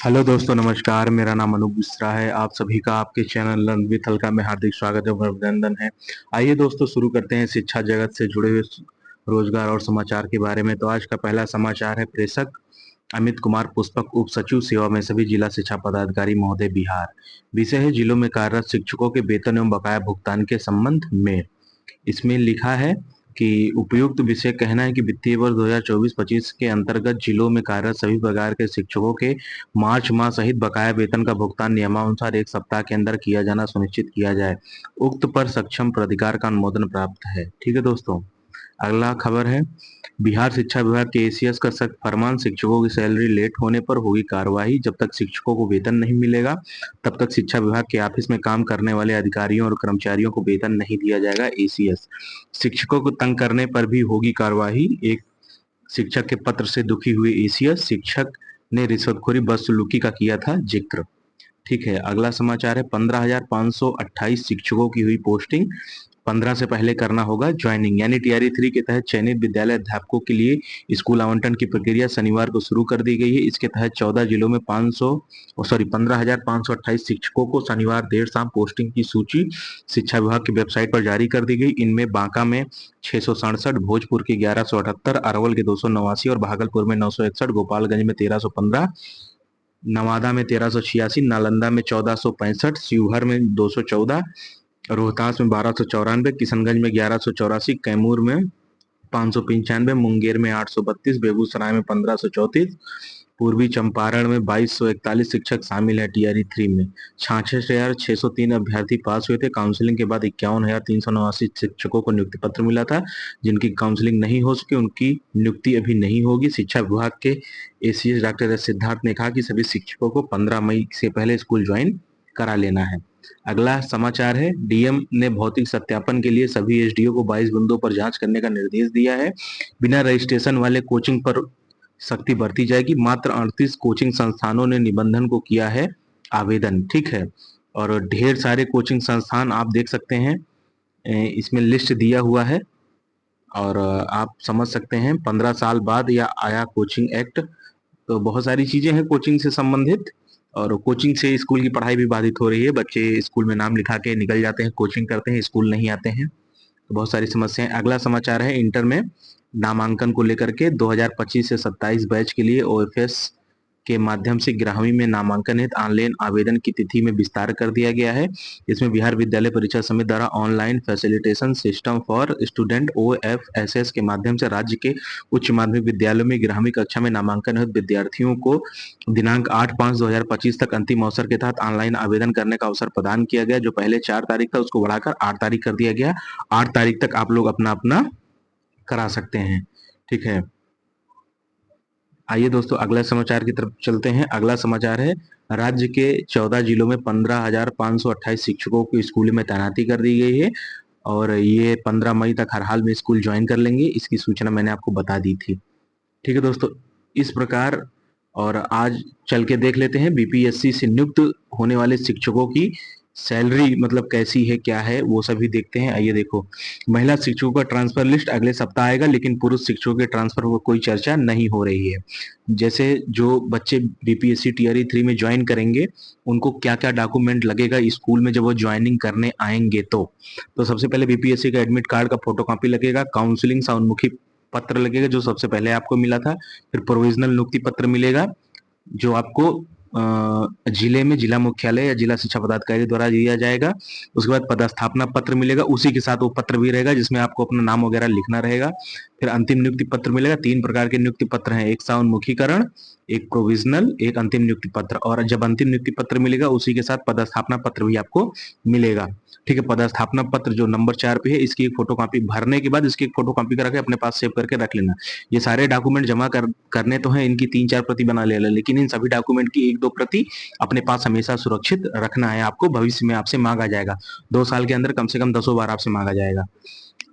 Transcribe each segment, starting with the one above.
Hello दोस्तों, नमस्कार। मेरा नाम अनूप मिश्रा है। आप सभी का आपके चैनल लर्न विथ हल्का में हार्दिक स्वागत एवं अभिनंदन है। आइए दोस्तों, शुरू करते हैं शिक्षा जगत से जुड़े हुए रोजगार और समाचार के बारे में। तो आज का पहला समाचार है प्रेषक अमित कुमार पुष्पक उप सचिव सेवा में सभी जिला शिक्षा पदाधिकारी महोदय बिहार। विषय है जिलों में कार्यरत शिक्षकों के वेतन एवं बकाया भुगतान के संबंध में। इसमें लिखा है कि उपयुक्त विषय कहना है कि वित्तीय वर्ष 2024-25 के अंतर्गत जिलों में कार्यरत सभी प्रकार के शिक्षकों के मार्च माह सहित बकाया वेतन का भुगतान नियमानुसार 1 सप्ताह के अंदर किया जाना सुनिश्चित किया जाए। उक्त पर सक्षम प्राधिकार का अनुमोदन प्राप्त है। ठीक है दोस्तों। अगला खबर है बिहार शिक्षा विभाग के एसीएस का सख्त फरमान, शिक्षकों की सैलरी लेट होने पर होगी कार्रवाई। जब तक शिक्षकों को वेतन नहीं मिलेगा तब तक शिक्षा विभाग के ऑफिस में काम करने वाले अधिकारियों और कर्मचारियों को वेतन नहीं दिया जाएगा। एसीएस शिक्षकों को तंग करने पर भी होगी कार्रवाई। एक शिक्षक के पत्र से दुखी हुई एसीएस, शिक्षक ने रिश्वतखोरी बदसलूकी का किया था जिक्र। ठीक है। अगला समाचार है 15,528 शिक्षकों की हुई पोस्टिंग। 15 से पहले करना होगा ज्वाइनिंग, यानी टीआरई 3 के तहत चयनित विद्यालय अध्यापकों के लिए स्कूल आवंटन की प्रक्रिया शनिवार को शुरू कर दी गई है। इसके तहत 14 जिलों में 15,528 शिक्षकों को शनिवार देर शाम पोस्टिंग की सूची शिक्षा विभाग की वेबसाइट पर जारी कर दी गई। इनमें बांका में 667, भोजपुर की 1178, अरवल के 289 और भागलपुर में 961, गोपालगंज में 1315, नवादा में 1386, नालंदा में 1465, शिवहर में 214, रोहतास में 1294, किशनगंज में 1184, कैमूर में 595, मुंगेर में 832, बेगूसराय में 1534, पूर्वी चंपारण में 2241 शिक्षक शामिल है टीआरई 3 में। 66,603 अभ्यर्थी पास हुए थे। काउंसलिंग के बाद 51,389 शिक्षकों को नियुक्ति पत्र मिला था। जिनकी काउंसलिंग नहीं हो सकी उनकी नियुक्ति अभी नहीं होगी। शिक्षा विभाग के एसीएस डॉक्टर एस सिद्धार्थ ने कहा कि सभी शिक्षकों को 15 मई से पहले स्कूल ज्वाइन करा लेना है। अगला समाचार है डीएम ने भौतिक सत्यापन के लिए सभी एसडीओ को 22 बूंदों पर जांच करने का निर्देश दिया है। बिना रजिस्ट्रेशन वाले कोचिंग पर सख्ती बरती जाएगी। मात्र 38 कोचिंग संस्थानों ने निबंधन को किया है आवेदन। ठीक है। और ढेर सारे कोचिंग संस्थान आप देख सकते हैं, इसमें लिस्ट दिया हुआ है और आप समझ सकते हैं। 15 साल बाद या आया कोचिंग एक्ट, तो बहुत सारी चीजें हैं कोचिंग से संबंधित। और कोचिंग से स्कूल की पढ़ाई भी बाधित हो रही है। बच्चे स्कूल में नाम लिखा के निकल जाते हैं, कोचिंग करते हैं, स्कूल नहीं आते हैं, तो बहुत सारी समस्याएं। अगला समाचार है इंटर में नामांकन को लेकर के 2025 से 27 बैच के लिए ओएफएस के माध्यम से 11वीं में नामांकन हेतु ऑनलाइन आवेदन की तिथि में विस्तार कर दिया गया है। इसमें बिहार विद्यालय परीक्षा समिति द्वारा online facilitation system for student OFSS के माध्यम से राज्य के उच्च माध्यमिक विद्यालयों में 11वीं कक्षा में नामांकन हेतु विद्यार्थियों को दिनांक 8/5/2025 तक अंतिम अवसर के तहत ऑनलाइन आवेदन करने का अवसर प्रदान किया गया। जो पहले 4 तारीख था उसको बढ़ाकर 8 तारीख कर दिया गया। 8 तारीख तक आप लोग अपना अपना करा सकते हैं। ठीक है। आइए दोस्तों, अगला समाचार की तरफ चलते हैं। अगला समाचार है राज्य के 14 जिलों में 15,528 शिक्षकों को स्कूल में तैनाती कर दी गई है और ये 15 मई तक हर हाल में स्कूल ज्वाइन कर लेंगे। इसकी सूचना मैंने आपको बता दी थी। ठीक है दोस्तों, इस प्रकार। और आज चल के देख लेते हैं बीपीएससी से नियुक्त होने वाले शिक्षकों की सैलरी मतलब कैसी है, क्या है, वो सभी देखते हैं। आइए देखो, महिला शिक्षकों का ट्रांसफर लिस्ट अगले सप्ताह आएगा, लेकिन पुरुष शिक्षकों के ट्रांसफर पर कोई चर्चा नहीं हो रही है। जैसे जो बच्चे बीपीएससी टीआरई 3 में ज्वाइन करेंगे उनको क्या क्या डॉक्यूमेंट लगेगा स्कूल में जब वो ज्वाइनिंग करने आएंगे, तो सबसे पहले बीपीएससी का एडमिट कार्ड का फोटोकॉपी लगेगा, काउंसलिंग सौन्मुखी पत्र लगेगा जो सबसे पहले आपको मिला था, फिर प्रोविजनल नियुक्ति पत्र मिलेगा जो आपको जिले में जिला मुख्यालय या जिला शिक्षा पदाधिकारी द्वारा दिया जाएगा। उसके बाद पदस्थापना पत्र मिलेगा, उसी के साथ वो पत्र भी रहेगा जिसमें आपको अपना नाम वगैरह लिखना रहेगा। फिर अंतिम नियुक्ति पत्र मिलेगा। 3 प्रकार के नियुक्ति पत्र हैं, एक सौन्मुखीकरण, एक प्रोविजनल, एक अंतिम नियुक्ति पत्र। और जब अंतिम नियुक्ति पत्र मिलेगा उसी के साथ पदस्थापना पत्र भी आपको मिलेगा। ठीक है। पदस्थापना पत्र जो नंबर 4 पे है, इसकी एक फोटोकॉपी भरने के बाद इसकी एक फोटोकॉपी करा के अपने पास सेव करके रख लेना। ये सारे डॉक्यूमेंट जमा करने तो हैं, इनकी 3-4 प्रति बना लेना, लेकिन इन सभी डॉक्यूमेंट की 1-2 प्रति अपने पास हमेशा सुरक्षित रखना है। आपको भविष्य में आपसे मांगा जाएगा, 2 साल के अंदर कम से कम 10 बार आपसे मांगा जाएगा।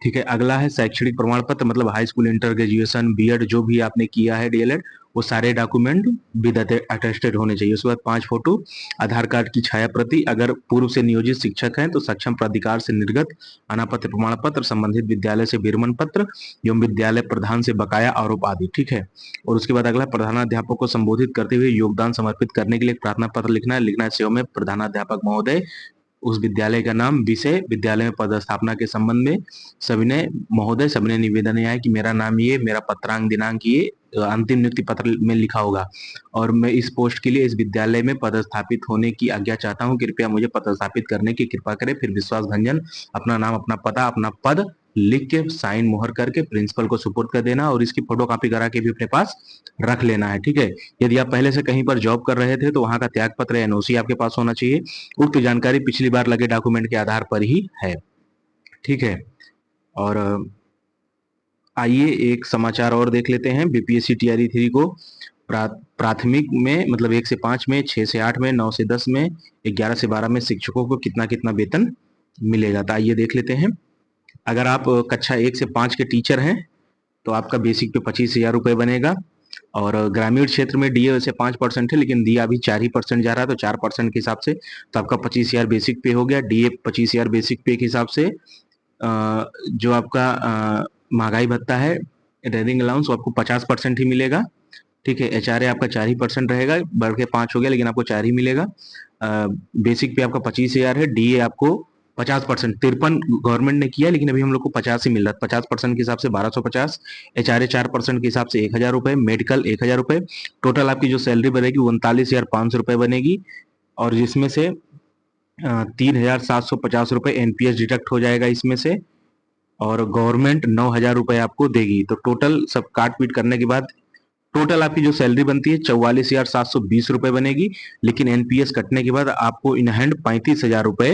ठीक है। अगला है शैक्षणिक प्रमाण पत्र, मतलब high school, inter, graduation, B Ed जो भी आपने किया है, डीएलएड, वो सारे डॉक्यूमेंट विद अटेस्टेड होने चाहिए। उसके बाद 5 फोटो, आधार कार्ड की छाया प्रति, अगर पूर्व से नियोजित शिक्षक हैं तो सक्षम प्राधिकार से निर्गत अनापत्ति प्रमाण पत्र, संबंधित विद्यालय से विरमण पत्र एवं विद्यालय प्रधान से बकाया आरोप आदि। ठीक है। और उसके बाद अगला, प्रधानाध्यापक को संबोधित करते हुए योगदान समर्पित करने के लिए एक प्रार्थना पत्र लिखना है। लिखना है सेवा में प्रधानाध्यापक महोदय, उस विद्यालय का नाम, विषय, विद्यालय में पदस्थापना के संबंध में सविनय महोदय, सविनय निवेदन है कि मेरा नाम ये, मेरा पत्रांक दिनांक ये, अंतिम नियुक्ति पत्र में लिखा होगा और मैं इस पोस्ट के लिए इस विद्यालय में पदस्थापित होने की आज्ञा चाहता हूँ, कृपया मुझे पदस्थापित करने की कृपा करें। फिर विश्वास भंजन, अपना नाम, अपना पता, अपना पद लिख के साइन मोहर करके प्रिंसिपल को सुपुर्द कर देना और इसकी फोटो कॉपी करा के भी अपने पास रख लेना है। ठीक है। यदि आप पहले से कहीं पर जॉब कर रहे थे तो वहां का त्याग पत्र या एनओसी आपके पास होना चाहिए। उक्त जानकारी पिछली बार लगे डॉक्यूमेंट के आधार पर ही है। ठीक है। और आइए एक समाचार और देख लेते हैं। बीपीएससी टीआरई 3 को प्राथमिक में, मतलब 1 से 5 में, 6 से 8 में, 9 से 10 में, 11 से 12 में शिक्षकों को कितना कितना वेतन मिलेगा, तो आइए देख लेते हैं। अगर आप कक्षा 1 से 5 के टीचर हैं तो आपका बेसिक पे 25,000 रुपये बनेगा। और ग्रामीण क्षेत्र में डीए वैसे 5% है, लेकिन दिया अभी 4% जा रहा है, तो 4% के हिसाब से तो आपका 25,000 बेसिक पे हो गया। डीए 25,000 बेसिक पे के हिसाब से जो आपका महंगाई भत्ता है, रेंटिंग अलाउंस, वो आपको 50% ही मिलेगा। ठीक है। एचआरए आपका 4% रहेगा, बढ़ के 5 हो गया, लेकिन आपको 4 ही मिलेगा। बेसिक पे आपका 25,000 है, डीए आपको 50%, 53 गवर्नमेंट ने किया, लेकिन अभी हम लोग को 50 ही मिल रहा है। 50% के हिसाब से 1250, एचआरए 4% के हिसाब से 1,000 रुपए, मेडिकल 1,000 रुपए। टोटल आपकी जो सैलरी बनेगी 39,500 रुपए बनेगी, और जिसमें से 3,750 रुपए एनपीएस डिडक्ट हो जाएगा इसमें से, और गवर्नमेंट 9,000 रुपए आपको देगी। तो टोटल सब काट पीट करने के बाद टोटल आपकी जो सैलरी बनती है 44,720 रुपए बनेगी, लेकिन एनपीएस कटने के बाद आपको इन हैंड 35,000 रुपए,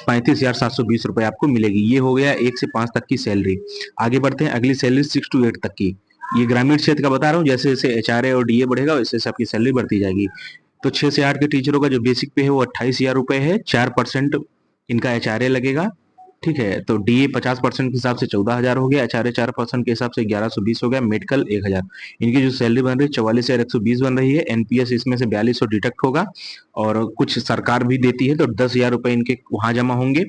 35,720 रुपए आपको मिलेगी। ये हो गया 1 से 5 तक की सैलरी। आगे बढ़ते हैं, अगली सैलरी 6 to 8 तक की। ये ग्रामीण क्षेत्र का बता रहा हूँ, जैसे जैसे एचआरए और डीए बढ़ेगा वैसे वैसे आपकी सैलरी बढ़ती जाएगी। तो 6 से 8 के टीचरों का जो बेसिक पे है वो 28,000 रुपए है, 4% इनका एचआरए लगेगा। ठीक है। तो डीए 50% के हिसाब से 14,000 हो गया, एचआरए 4% के हिसाब से 1,120 हो गया, मेडिकल 1,000। इनकी जो सैलरी बन रही है 44,120 बन रही है। एनपीएस इसमें से 4,200 डिडक्ट होगा, और कुछ सरकार भी देती है, तो 10,000 रुपए इनके वहां जमा होंगे,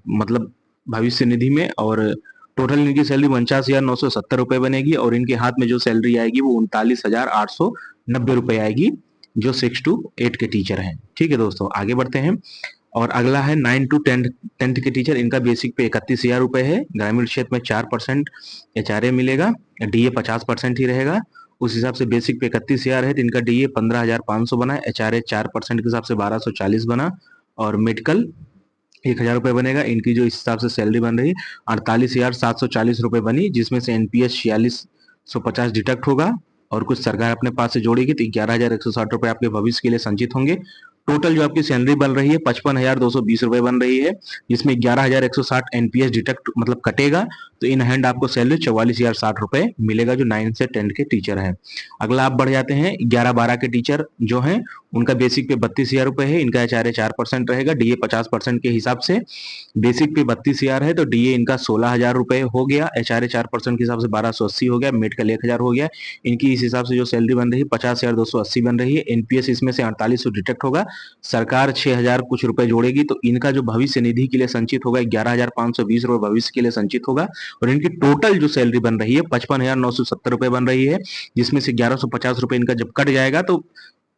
मतलब भविष्य निधि में। और टोटल इनकी सैलरी 49,970 रुपए बनेगी, और इनके हाथ में जो सैलरी आएगी वो 39,890 रुपए आएगी, जो 6 to 8 के टीचर हैं। ठीक है दोस्तों, आगे बढ़ते हैं। और अगला है 9 to 10 के टीचर। इनका बेसिक पे 31,000 रुपए है। ग्रामीण क्षेत्र में 4% एचआरए मिलेगा, डीए 50% ही रहेगा। उस हिसाब से बेसिक पे 31,000 है, तो इनका डीए 15,500 बना, एचआरए 4% के हिसाब से 1,240 बना, और मेडिकल 1,000 रुपए बनेगा। इनकी जो इस हिसाब से सैलरी बन रही 48,740 रुपए बनी, जिसमें से एनपीएस 4650 डिडक्ट होगा, और कुछ सरकार अपने पास से जोड़ेगी, तो 11,160 रुपए आपके भविष्य के लिए संचित होंगे। टोटल जो आपकी सैलरी बन रही है 55,220 रुपए बन रही है, जिसमें 11,160 एनपीएस डिडक्ट मतलब कटेगा, तो इन हैंड आपको सैलरी 44,060 रुपए मिलेगा, जो 9 से 10 के टीचर है। अगला आप बढ़ जाते हैं 11-12 के टीचर जो हैं, उनका बेसिक पे 32,000 रुपए है। इनका एचआरए 4% रहेगा, डीए 50% के हिसाब से। बेसिक पे 32,000 है, तो डीए इनका 16,000 रुपए हो गया, एचआरए 4% के हिसाब से 1,280 हो गया, मेडिकल 1,000 हो गया। इनकी इस हिसाब से जो सैलरी बन रही है 50,280 बन रही है। एनपीएस इसमें से 4800 डिडक्ट होगा, सरकार 6,000 कुछ रुपए जोड़ेगी, तो इनका जो भविष्य निधि के लिए संचित होगा 11,520 रुपए भविष्य के लिए संचित होगा। और इनकी टोटल जो सैलरी बन रही है 55,970 रुपए बन रही है, जिसमें से 1,150 रुपए इनका जब कट जाएगा तो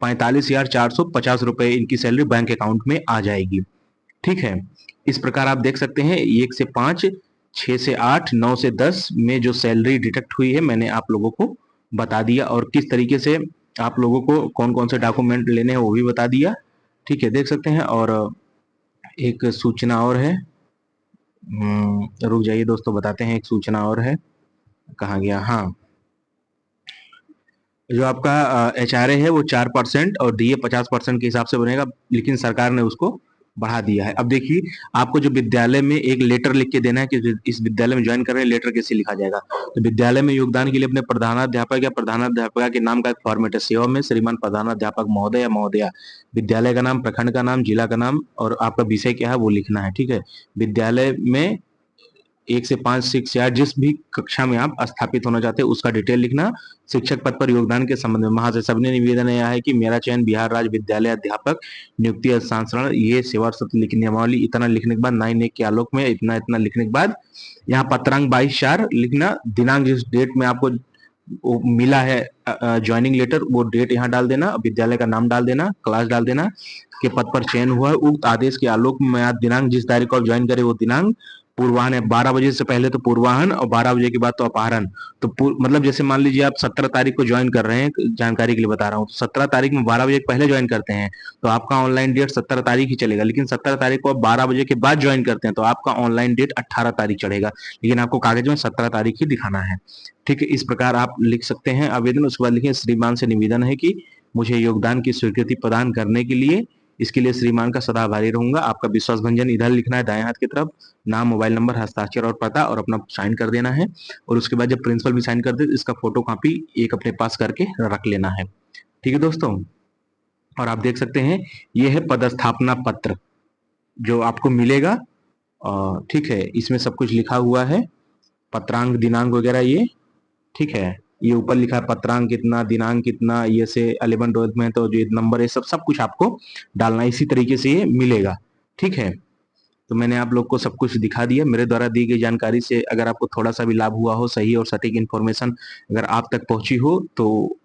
45,450 रुपए इनकी सैलरी बैंक अकाउंट में आ जाएगी। ठीक है। इस प्रकार आप देख सकते हैं 1 से 5, 6 से 8, 9 से 10 में जो सैलरी डिडक्ट हुई है मैंने आप लोगों को बता दिया, और किस तरीके से आप लोगों को कौन कौन से डॉक्यूमेंट लेने हैं वो भी बता दिया। ठीक है, देख सकते हैं। और एक सूचना और है, रुक जाइए दोस्तों, बताते हैं। एक सूचना और है, कहाँ गया, हाँ, जो आपका एचआरए है वो 4% और डीए 50% के हिसाब से बनेगा, लेकिन सरकार ने उसको बढ़ा दिया है। अब देखिए, आपको जो विद्यालय में एक लेटर लिख के देना है कि इस विद्यालय में ज्वाइन कर रहे हैं, लेटर कैसे लिखा जाएगा। तो विद्यालय में योगदान के लिए अपने प्रधानाध्यापक या प्रधानाध्यापिका के नाम का एक फॉर्मेट है। सेवा में श्रीमान प्रधानाध्यापक महोदय या महोदया, विद्यालय का नाम, प्रखंड का नाम, जिला का नाम, और आपका विषय क्या है वो लिखना है। ठीक है। विद्यालय में 1 से 5, 6 या जिस भी कक्षा में आप स्थापित होना चाहते हैं उसका डिटेल लिखना। शिक्षक पद पर योगदान के संबंध में वहां से सबने निवेदन यह है कि मेरा चयन बिहार राज्य विद्यालय अध्यापक नियुक्ति हस्तांतरण ये सेवा शर्त लिखने वाली इतना लिखने के बाद 9 के आलोक में इतना इतना लिखने के बाद यहाँ पत्रांक 22/4 लिखना। दिनांक जिस डेट में आपको वो मिला है ज्वाइनिंग लेटर वो डेट यहाँ डाल देना, विद्यालय का नाम डाल देना, क्लास डाल देना के पद पर चयन हुआ है। उक्त आदेश के आलोक में आप दिनांक जिस तारीख को आप ज्वाइन करें वो दिनांक पूर्वाहन है। 12 बजे से पहले तो पूर्वाहन और 12 बजे के बाद तो अपहरण। तो मतलब जैसे मान लीजिए आप 17 तारीख को ज्वाइन कर रहे हैं, जानकारी के लिए बता रहा हूँ, 17 तारीख में 12 बजे पहले ज्वाइन करते हैं तो आपका ऑनलाइन डेट 17 तारीख ही चलेगा। लेकिन 17 तारीख को आप 12 बजे के बाद ज्वाइन करते हैं तो आपका ऑनलाइन डेट 18 तारीख चढ़ेगा, लेकिन आपको कागज में 17 तारीख ही दिखाना है। ठीक है, इस प्रकार आप लिख सकते हैं आवेदन। उसके बाद लिखिए श्रीमान से निवेदन है कि मुझे योगदान की स्वीकृति प्रदान करने के लिए, इसके लिए श्रीमान का सदा आभारी रहूंगा। आपका विश्वास भंजन इधर लिखना है दाएं हाथ की तरफ, नाम, मोबाइल नंबर, हस्ताक्षर और पता और अपना साइन कर देना है। और उसके बाद जब प्रिंसिपल भी साइन कर दे इसका फोटो कॉपी एक अपने पास करके रख लेना है। ठीक है दोस्तों, और आप देख सकते हैं ये है पदस्थापना पत्र जो आपको मिलेगा। ठीक है, इसमें सब कुछ लिखा हुआ है, पत्रांक, दिनांक वगैरह ये। ठीक है, ये ऊपर लिखा है पत्रांक कितना, दिनांक कितना, ये से 11 12 में तो जो नंबर है सब कुछ आपको डालना है। इसी तरीके से ये मिलेगा। ठीक है, तो मैंने आप लोग को सब कुछ दिखा दिया। मेरे द्वारा दी गई जानकारी से अगर आपको थोड़ा सा भी लाभ हुआ हो, सही और सटीक इन्फॉर्मेशन अगर आप तक पहुंची हो तो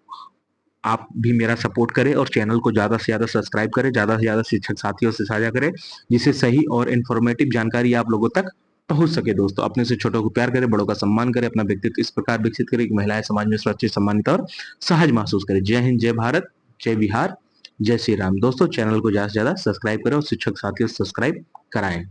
आप भी मेरा सपोर्ट करें और चैनल को ज्यादा से ज्यादा सब्सक्राइब करें, ज्यादा से ज्यादा शिक्षक साथियों से साझा करें जिससे सही और इन्फॉर्मेटिव जानकारी आप लोगों तक पहुंच सके। दोस्तों, अपने से छोटों को प्यार करें, बड़ों का सम्मान करें, अपना व्यक्तित्व इस प्रकार विकसित करें कि महिलाएं समाज में सुरक्षित, सम्मानित और सहज महसूस करें। जय हिंद, जय भारत, जय बिहार, जय श्री राम। दोस्तों, चैनल को ज्यादा से ज्यादा सब्सक्राइब करें और शिक्षक साथियों से सब्सक्राइब कराएं।